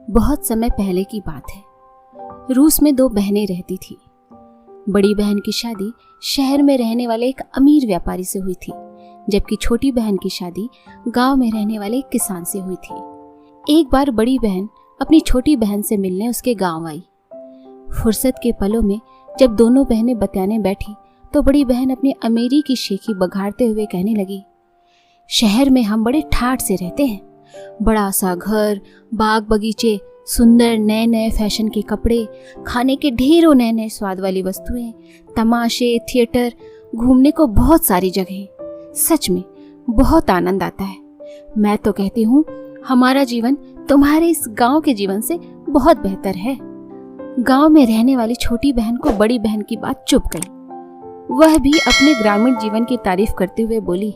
बहुत समय पहले की बात है। रूस में दो बहनें रहती थी। बड़ी बहन की शादी शहर में रहने वाले एक अमीर व्यापारी से हुई थी, जबकि छोटी बहन की शादी गांव में रहने वाले एक किसान से हुई थी। एक बार बड़ी बहन अपनी छोटी बहन से मिलने उसके गांव आई। फुर्सत के पलों में जब दोनों बहनें बतियाने बैठी तो बड़ी बहन अपनी अमीरी की शेखी बघाड़ते हुए कहने लगी, शहर में हम बड़े ठाठ से रहते हैं। बड़ा सा घर, बाग बगीचे, सुंदर नए नए फैशन के कपड़े, खाने के ढेरों नए नए स्वाद वाली वस्तुएं, तमाशे, थिएटर, घूमने को बहुत सारी जगहें। सच में बहुत आनंद आता है। मैं तो कहती हूँ हमारा जीवन तुम्हारे इस गांव के जीवन से बहुत बेहतर है। गांव में रहने वाली छोटी बहन को बड़ी बहन की बात चुभ गई। वह भी अपने ग्रामीण जीवन की तारीफ करते हुए बोली,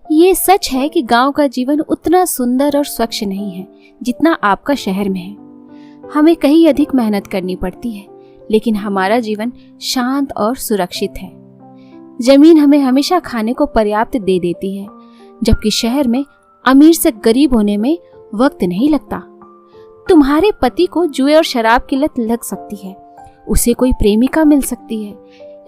ये सच है कि गांव का जीवन उतना सुंदर और स्वच्छ नहीं है जितना आपका शहर में है। हमें कहीं अधिक मेहनत करनी पड़ती है, लेकिन हमारा जीवन शांत और सुरक्षित है। जमीन हमें हमेशा खाने को पर्याप्त दे देती है, जबकि शहर में अमीर से गरीब होने में वक्त नहीं लगता। तुम्हारे पति को जुए और शराब की लत लग सकती है, उसे कोई प्रेमिका मिल सकती है,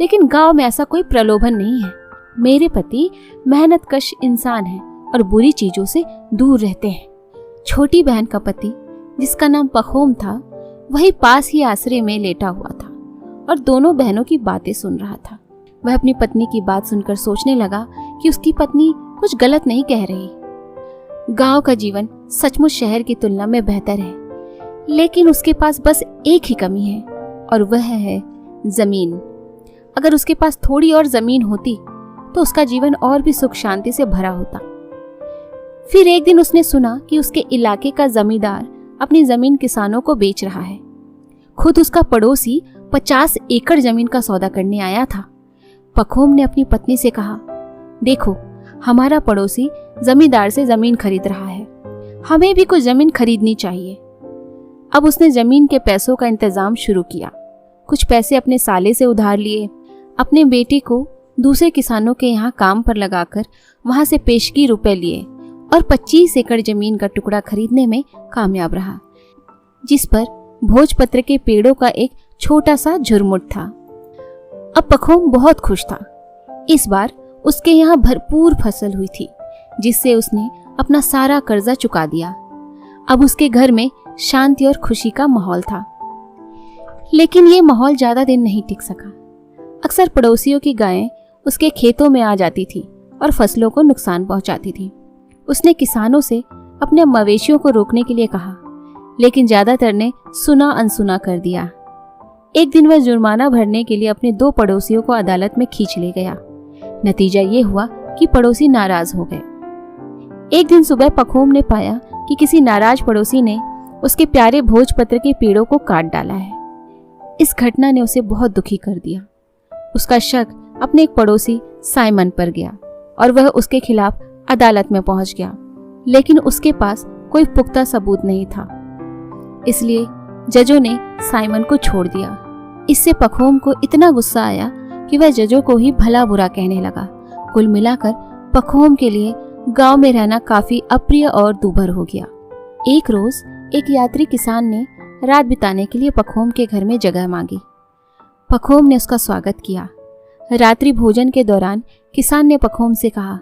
लेकिन गांव में ऐसा कोई प्रलोभन नहीं है। मेरे पति मेहनतकश इंसान हैं और बुरी चीजों से दूर रहते हैं। छोटी बहन का पति, जिसका नाम पखोम था, वही पास ही आश्रय में लेटा हुआ था और दोनों बहनों की बातें सुन रहा था। वह अपनी पत्नी की बात सुनकर सोचने लगा कि उसकी पत्नी कुछ गलत नहीं कह रही। गांव का जीवन सचमुच शहर की तुलना में बेहतर है, लेकिन उसके पास बस एक ही कमी है और वह है जमीन। अगर उसके पास थोड़ी और जमीन होती तो उसका जीवन और भी सुख शांति से भरा होता। फिर एक दिन उसने सुना कि उसके इलाके का जमींदार अपनी जमीन किसानों को बेच रहा है। खुद उसका पड़ोसी 50 एकड़ जमीन का सौदा करने आया था। पखोम ने अपनी पत्नी से कहा, देखो, हमारा पड़ोसी जमींदार से जमीन खरीद रहा है, हमें भी कुछ जमीन खरीदनी चाहिए। अब उसने जमीन के पैसों का इंतजाम शुरू किया। कुछ पैसे अपने साले से उधार लिए, अपने बेटे को दूसरे किसानों के यहाँ काम पर लगाकर वहां से पेशगी रुपए लिए और 25 एकड़ जमीन का टुकड़ा खरीदने में कामयाब रहा, जिस पर भोजपत्र के पेड़ों का एक छोटा सा झुरमुट था। अब पखोम बहुत खुश था। इस बार उसके यहाँ भरपूर फसल हुई थी, जिससे उसने अपना सारा कर्जा चुका दिया। अब उसके घर में शांति और खुशी का माहौल था। लेकिन ये माहौल ज्यादा दिन नहीं टिक सका। अक्सर पड़ोसियों की गायें उसके खेतों में आ जाती थी और फसलों को नुकसान पहुंचाती थी। उसने किसानों से अपने मवेशियों को रोकने के लिए कहा, लेकिन ज्यादातर ने सुना अनसुना कर दिया। एक दिन वह जुर्माना भरने के लिए अपने 2 पड़ोसियों को अदालत में खींच ले गया। नतीजा ये हुआ कि पड़ोसी नाराज हो गए। एक दिन सुबह पखोम ने पाया कि किसी नाराज पड़ोसी ने उसके प्यारे भोजपत्र के पेड़ों को काट डाला है। इस घटना ने उसे बहुत दुखी कर दिया। उसका शक अपने एक पड़ोसी साइमन पर गया और वह उसके खिलाफ अदालत में पहुंच गया, लेकिन उसके पास कोई पुख्ता सबूत नहीं था। इसलिए जजों ने साइमन को छोड़ दिया। इससे पखोम को इतना गुस्सा आया कि वह जजों को ही भला बुरा कहने लगा। कुल मिलाकर पखोम के लिए गांव में रहना काफी अप्रिय और दूभर हो गया। एक रोज एक यात्री किसान ने रात बिताने के लिए पखोम के घर में जगह मांगी। पखोम ने उसका स्वागत किया। रात्रि भोजन के दौरान किसान ने पखोम से कहा,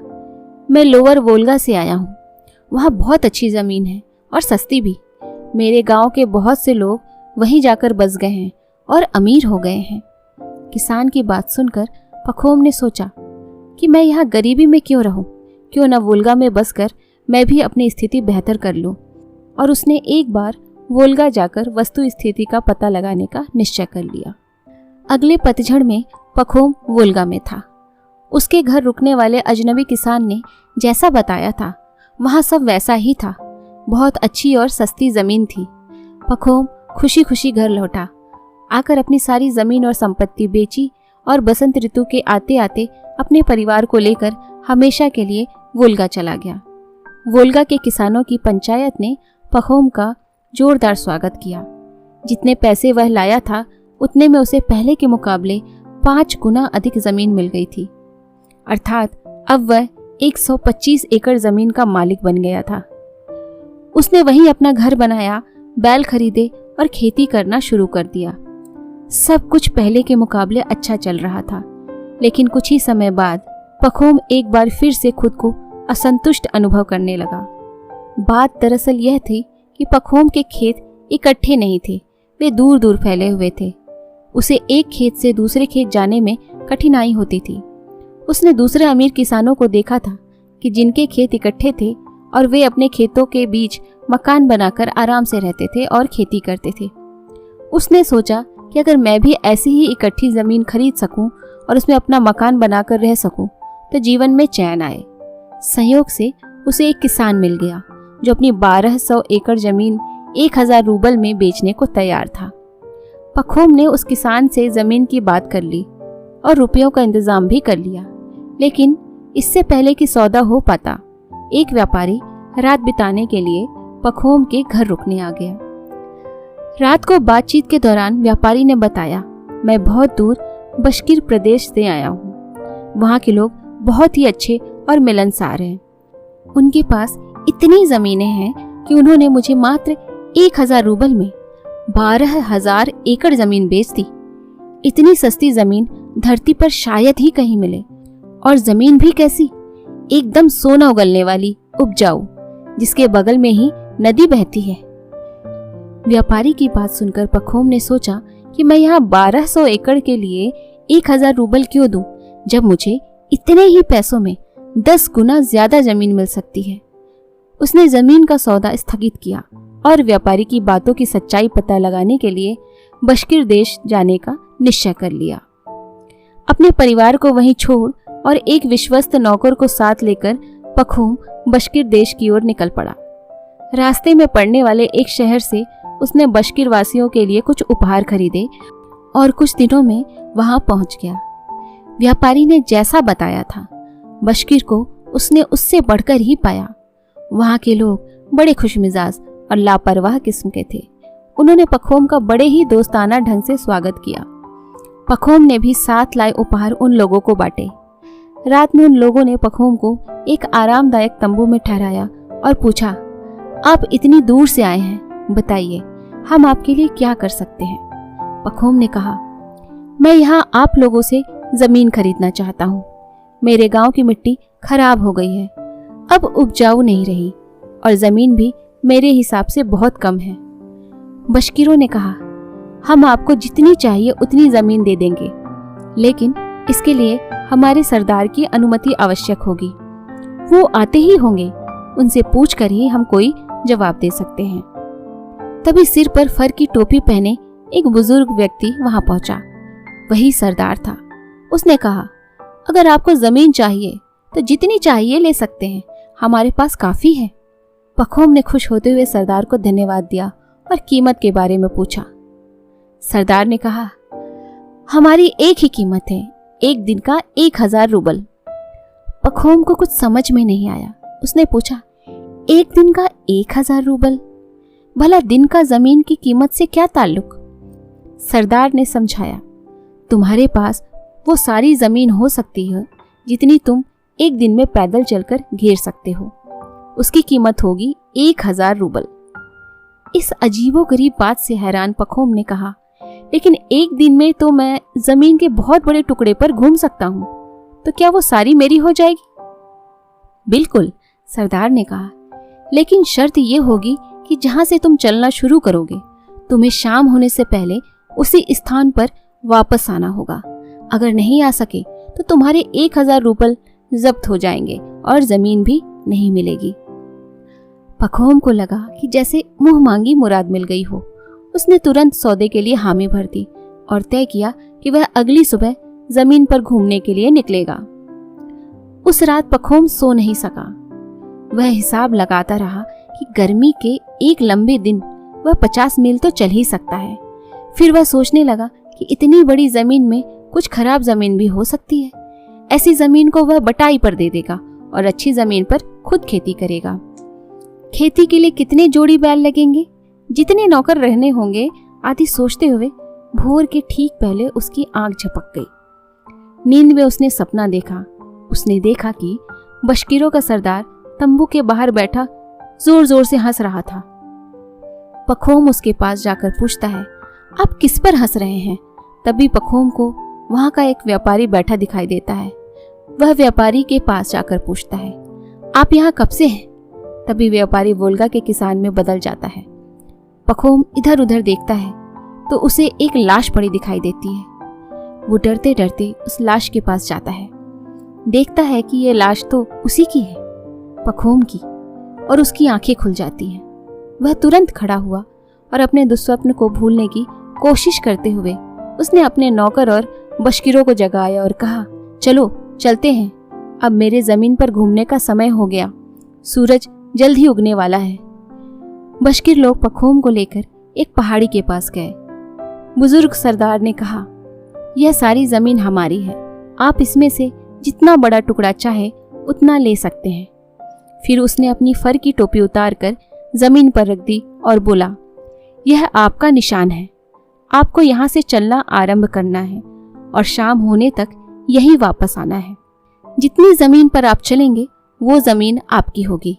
मैं लोअर वोल्गा से आया हूँ। वहाँ बहुत अच्छी जमीन है और सस्ती भी। मेरे गांव के बहुत से लोग वहीं जाकर बस गए हैं और अमीर हो गए हैं। किसान की बात सुनकर पखोम ने सोचा कि मैं यहाँ गरीबी में क्यों रहूं, क्यों न वोल्गा में बसकर मैं भी अपनी स्थिति बेहतर कर लूं। और उसने एक बार वोल्गा जाकर वस्तु स्थिति का पता लगाने का निश्चय कर लिया। अगले पतझड़ में पखोम वोल्गा में था। उसके घर रुकने वाले अजनबी किसान ने जैसा बताया था वहां सब वैसा ही था। बहुत अच्छी और सस्ती जमीन थी। पखोम खुशी खुशी घर लौटा। आकर अपनी सारी जमीन और संपत्ति बेची और बसंत ऋतु के आते आते अपने परिवार को लेकर हमेशा के लिए वोल्गा चला गया। वोल्गा के किसानों की पंचायत ने पखोम का जोरदार स्वागत किया। जितने पैसे वह लाया था उतने में उसे पहले के मुकाबले 5 गुना अधिक जमीन मिल गई थी। अर्थात अब वह 125 एकड़ जमीन का मालिक बन गया था। उसने वहीं अपना घर बनाया बैल खरीदे और खेती करना शुरू कर दिया। सब कुछ पहले के मुकाबले अच्छा चल रहा था, लेकिन कुछ ही समय बाद पखोम एक बार फिर से खुद को असंतुष्ट अनुभव करने लगा। बात दरअसल यह थी कि पखोम के खेत इकट्ठे नहीं थे, वे दूर दूर फैले हुए थे। उसे एक खेत से दूसरे खेत जाने में कठिनाई होती थी। उसने दूसरे अमीर किसानों को देखा था कि जिनके खेत इकट्ठे थे और वे अपने खेतों के बीच मकान बनाकर आराम से रहते थे और खेती करते थे। उसने सोचा कि अगर मैं भी ऐसी ही इकट्ठी जमीन खरीद सकूं और उसमें अपना मकान बनाकर रह सकूं तो जीवन में चैन आए। संयोग से उसे एक किसान मिल गया जो अपनी 1200 एकड़ जमीन 1000 रूबल में बेचने को तैयार था। पखोम ने उस किसान से जमीन की बात कर ली और रुपयों का इंतजाम भी कर लिया, लेकिन इससे पहले कि सौदा हो पाता, एक व्यापारी रात बिताने के लिए पखोम के घर रुकने आ गया। रात को बातचीत के दौरान व्यापारी ने बताया, मैं बहुत दूर बशकीर प्रदेश से आया हूँ। वहाँ के लोग बहुत ही अच्छे और मिलनसार हैं। उनके पास इतनी जमीनें हैं कि उन्होंने मुझे मात्र 1000 रूबल में 12,000 एकड़ जमीन बेच दी। इतनी सस्ती जमीन धरती पर शायद ही कहीं मिले, और जमीन भी कैसी, एकदम सोना उगलने वाली, उपजाऊ, जिसके बगल में ही नदी बहती है। व्यापारी की बात सुनकर पखोम ने सोचा कि मैं यहाँ 1200 एकड़ के लिए 1000 रूबल क्यों दूं, जब मुझे इतने ही पैसों में 10 गुना ज्यादा जमीन मिल सकती है। उसने जमीन का सौदा स्थगित किया और व्यापारी की बातों की सच्चाई पता लगाने के लिए बशकीर देश जाने का निश्चय कर लिया। अपने परिवार को वहीं छोड़ और एक विश्वस्त नौकर को साथ लेकर पखोम बशकीर देश की ओर निकल पड़ा। रास्ते में पड़ने वाले एक शहर से उसने बशकीर वासियों के लिए कुछ उपहार खरीदे और कुछ दिनों में वहां पहुंच गया। व्यापारी ने जैसा बताया था, बशकीर को उसने उससे बढ़कर ही पाया। वहां के लोग बड़े खुशमिजाज और लापरवाह किस्म के थे। उन्होंने पखोम का बड़े ही दोस्ताना ढंग से स्वागत किया। पखोम ने भी साथ लाए उपहार उन लोगों को बांटे। रात में उन लोगों ने पखोम को एक आरामदायक तंबू में ठहराया और पूछा, आप इतनी दूर से आए हैं, बताइए हम आपके लिए क्या कर सकते हैं। पखोम ने कहा, मैं यहाँ आप लोगों से जमीन खरीदना चाहता हूँ। मेरे गांव की मिट्टी खराब हो गई है, अब उपजाऊ नहीं रही, और जमीन भी मेरे हिसाब से बहुत कम है। बशकीरों ने कहा, हम आपको जितनी चाहिए उतनी जमीन दे देंगे, लेकिन इसके लिए हमारे सरदार की अनुमति आवश्यक होगी। वो आते ही होंगे, उनसे पूछकर ही हम कोई जवाब दे सकते हैं। तभी सिर पर फर की टोपी पहने एक बुजुर्ग व्यक्ति वहां पहुंचा। वही सरदार था। उसने कहा, अगर आपको जमीन चाहिए तो जितनी चाहिए ले सकते हैं, हमारे पास काफी है। पखोम ने खुश होते हुए सरदार को धन्यवाद दिया और कीमत के बारे में पूछा। सरदार ने कहा, हमारी एक ही कीमत है, एक दिन का 1000 रूबल। पखोम को कुछ समझ में नहीं आया। उसने पूछा, एक दिन का 1000 रूबल? भला दिन का जमीन की कीमत से क्या ताल्लुक? सरदार ने समझाया, तुम्हारे पास वो सारी जमीन हो सकती है जितनी तुम एक दिन में पैदल चलकर घेर सकते हो। उसकी कीमत होगी 1000 रूबल। इस अजीबोगरीब बात से हैरान पखोम ने कहा, लेकिन एक दिन में तो मैं जमीन के बहुत बड़े टुकड़े पर घूम सकता हूँ, तो क्या वो सारी मेरी हो जाएगी? बिल्कुल, सरदार ने कहा, लेकिन शर्त ये होगी कि जहां से तुम चलना शुरू करोगे, तुम्हें शाम होने से पहले उसी स्थान पर वापस आना होगा। अगर नहीं आ सके तो तुम्हारे 1000 रूबल जब्त हो जाएंगे और जमीन भी नहीं मिलेगी। पखोम को लगा कि जैसे मुंह मांगी मुराद मिल गई हो। उसने तुरंत सौदे के लिए हामी भर दी और तय किया कि वह अगली सुबह जमीन पर घूमने के लिए निकलेगा। उस रात पखोम सो नहीं सका। वह हिसाब लगाता रहा कि गर्मी के एक लंबे दिन वह 50 मील तो चल ही सकता है। फिर वह सोचने लगा कि इतनी बड़ी जमीन में कुछ खराब जमीन भी हो सकती है। ऐसी जमीन को वह बटाई पर दे देगा और अच्छी जमीन पर खुद खेती करेगा। खेती के लिए कितने जोड़ी बैल लगेंगे, जितने नौकर रहने होंगे आदि सोचते हुए भोर के ठीक पहले उसकी आंख झपक गई। नींद में उसने सपना देखा। उसने देखा कि बशकीरों का सरदार तंबू के बाहर बैठा जोर जोर से हंस रहा था। पखोम उसके पास जाकर पूछता है, आप किस पर हंस रहे हैं? तभी पखोम को वहां का एक व्यापारी बैठा दिखाई देता है। वह व्यापारी के पास जाकर पूछता है, आप यहाँ कब से हैं? तभी व्यापारी वोल्गा के किसान में बदल जाता है। पखोम इधर उधर देखता है तो उसे एक लाश पड़ी दिखाई देती है। वो डरते डरते उस लाश के पास जाता है। देखता है कि ये लाश तो उसी की है, पखोम की, और उसकी आंखें खुल जाती हैं। वह तुरंत खड़ा हुआ और अपने दुस्वप्न को भूलने की कोशिश करते हुए उसने अपने नौकर और बशकीरों को जगाया और कहा, चलो चलते हैं, अब मेरे जमीन पर घूमने का समय हो गया, सूरज जल्द ही उगने वाला है। बशकीर लोग पखोम को लेकर एक पहाड़ी के पास गए। बुजुर्ग सरदार ने कहा, यह सारी जमीन हमारी है, आप इसमें से जितना बड़ा टुकड़ा चाहे उतना ले सकते हैं। फिर उसने अपनी फर की टोपी उतारकर जमीन पर रख दी और बोला, यह आपका निशान है, आपको यहाँ से चलना आरंभ करना है और शाम होने तक यहीं वापस आना है। जितनी जमीन पर आप चलेंगे वो जमीन आपकी होगी।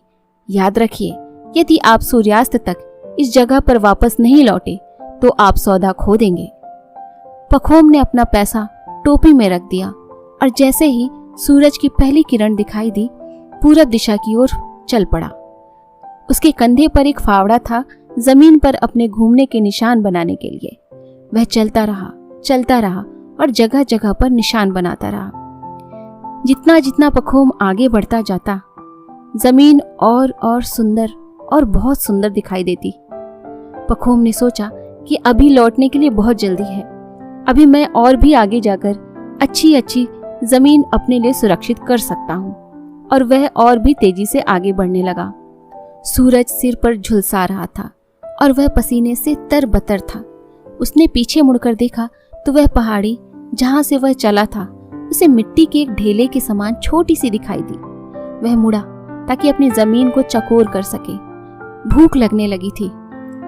याद रखिए, यदि आप सूर्यास्त तक इस जगह पर वापस नहीं लौटे तो आप सौदा खो देंगे। पखोम ने अपना पैसा टोपी में रख दिया और जैसे ही सूरज की पहली किरण दिखाई दी, पूरब दिशा की ओर चल पड़ा। उसके कंधे पर एक फावड़ा था, जमीन पर अपने घूमने के निशान बनाने के लिए। वह चलता रहा और जगह जगह पर निशान बनाता रहा। जितना जितना पखोम आगे बढ़ता जाता, जमीन और सुंदर और बहुत सुंदर दिखाई देती। पखोम ने सोचा कि अभी लौटने के लिए बहुत जल्दी है, अभी मैं और भी आगे जाकर अच्छी जमीन अपने लिए सुरक्षित कर सकता हूँ। और वह और भी तेजी से आगे बढ़ने लगा। सूरज सिर पर झुलसा रहा था और वह पसीने से तरबतर था। उसने पीछे मुड़कर देखा तो वह पहाड़ी जहां से वह चला था उसे मिट्टी के एक ढेले के समान छोटी सी दिखाई दी। वह मुड़ा ताकि अपनी जमीन को चकोर कर सके। भूख लगने लगी थी।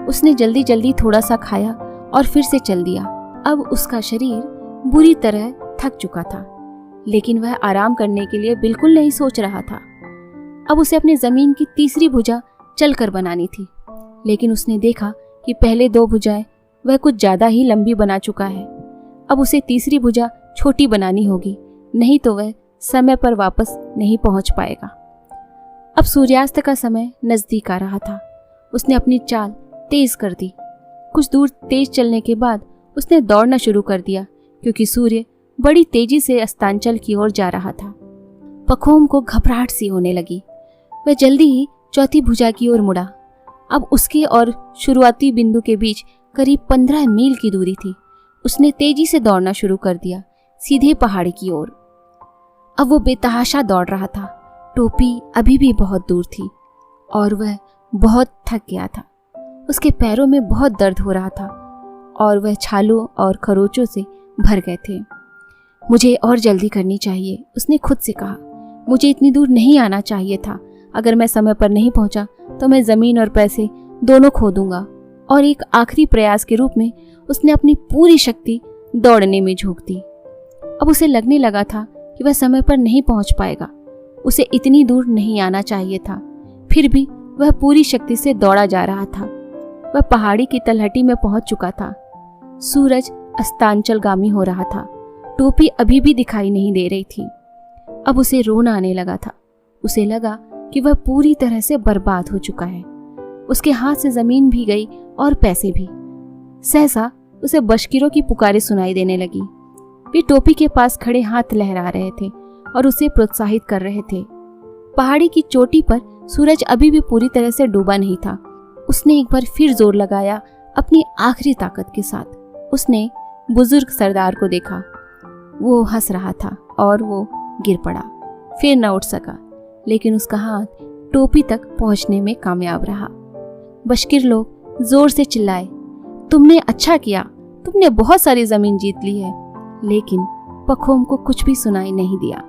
उसने जल्दी जल्दी थोड़ा सा खाया और फिर से चल दिया। अब उसका शरीर बुरी तरह थक चुका था, लेकिन वह आराम करने के लिए बिल्कुल नहीं सोच रहा था। अब उसे अपनी जमीन की तीसरी भुजा चलकर बनानी थी, लेकिन उसने देखा कि पहले दो भुजाएं वह कुछ ज्यादा ही लंबी बना चुका है। अब उसे तीसरी भुजा छोटी बनानी होगी, नहीं तो वह समय पर वापस नहीं पहुंच पाएगा। अब सूर्यास्त का समय नजदीक आ रहा था। उसने अपनी चाल तेज कर दी। कुछ दूर तेज चलने के बाद उसने दौड़ना शुरू कर दिया, क्योंकि सूर्य बड़ी तेजी से अस्तांचल की ओर जा रहा था। पखोम को घबराहट सी होने लगी। वह जल्दी ही चौथी भुजा की ओर मुड़ा। अब उसके और शुरुआती बिंदु के बीच करीब 15 मील की दूरी थी। उसने तेजी से दौड़ना शुरू कर दिया, सीधे पहाड़ी की ओर। अब वो बेतहाशा दौड़ रहा था। टोपी अभी भी बहुत दूर थी और वह बहुत थक गया था। उसके पैरों में बहुत दर्द हो रहा था और वह छालों और खरोचों से भर गए थे। मुझे और जल्दी करनी चाहिए, उसने खुद से कहा। मुझे इतनी दूर नहीं आना चाहिए था। अगर मैं समय पर नहीं पहुंचा तो मैं जमीन और पैसे दोनों खो दूंगा। और एक आखिरी प्रयास के रूप में उसने अपनी पूरी शक्ति दौड़ने में झोंक दी। अब उसे लगने लगा था कि वह समय पर नहीं पहुंच पाएगा। उसे इतनी दूर नहीं आना चाहिए था, फिर भी वह पूरी शक्ति से दौड़ा जा रहा था। वह पहाड़ी की तलहटी में पहुंच चुका था। सूरज अस्तांचलगामी हो रहा था। टोपी अभी भी दिखाई नहीं दे रही थी। अब उसे रोना आने लगा था। उसे लगा कि वह पूरी तरह से बर्बाद हो चुका है। उसके हाथ से जमीन भी गई और पैसे भी। सहसा उसे बशकीरों की पुकारें सुनाई देने लगी। वे टोपी के पास खड़े हाथ लहरा रहे थे और उसे प्रोत्साहित कर रहे थे। पहाड़ी की चोटी पर सूरज अभी भी पूरी तरह से डूबा नहीं था। उसने एक बार फिर जोर लगाया अपनी आखिरी ताकत के साथ। उसने बुजुर्ग सरदार को देखा। वो हंस रहा था और वो गिर पड़ा, फिर न उठ सका, लेकिन उसका हाथ टोपी तक पहुंचने में कामयाब रहा। बशकीर लोग जोर से चिल्लाए, तुमने अच्छा किया, तुमने बहुत सारी जमीन जीत ली है। लेकिन पखोम को कुछ भी सुनाई नहीं दिया।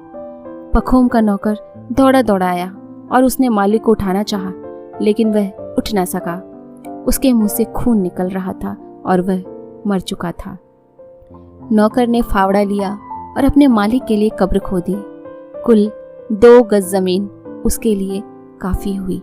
पखोम का नौकर दौड़ा दौड़ा आया और उसने मालिक को उठाना चाहा, लेकिन वह उठ न सका। उसके मुंह से खून निकल रहा था और वह मर चुका था। नौकर ने फावड़ा लिया और अपने मालिक के लिए कब्र खोदी। कुल 2 गज जमीन उसके लिए काफी हुई।